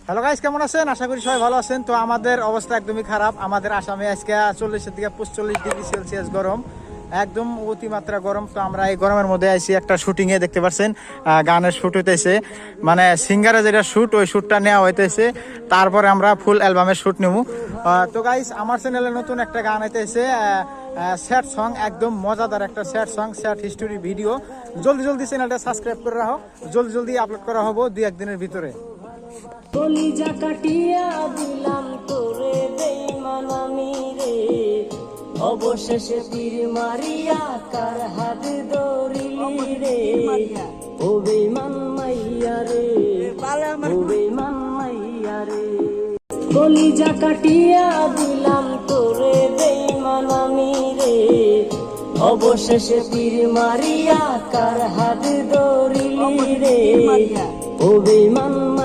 Hello guys, কেমন আছেন? আশা করি সবাই ভালো আছেন। তো আমাদের অবস্থা একদমই খারাপ। আমাদের আসামে আজকে 40 থেকে 45 ডিগ্রি সেলসিয়াস গরম, একদম অতিমাত্রা গরম। তো আমরা এই গরমের মধ্যে আইছি একটা শুটিং এ, দেখতে পাচ্ছেন গানের শুট হইতেছে, মানে সিঙ্গারে যেটা শুট, ওই শুটটা নেওয়া হইতেছে। তারপরে আমরা ফুল অ্যালবামের শুট নেবো। তো গাইস, আমার চ্যানেলে নতুন একটা গান হইতেছে, স্যাড সং, একদম মজাদার একটা sad song, sad history video. জলদি জলদি চ্যানেলটা সাবস্ক্রাইব করে রাখো, জলদি জলদি আপলোড করা হবো 2-1 দিনের ভিতরে। কলিজা কাটিয়া দিলাম তোরে বেঈমান আমি রে, অবশেষে তীর মারিয়া কার হাত ধরিলি রে, ও বেঈমান মাইয়া রে, ও বেঈমান মাইয়া রে। কলিজা কাটিয়া দিলাম তোরে বেঈমান আমি রে, অবশেষে তীর মারিয়া কার হাত ধরিলি রে, ও বেঈমান মাইয়া।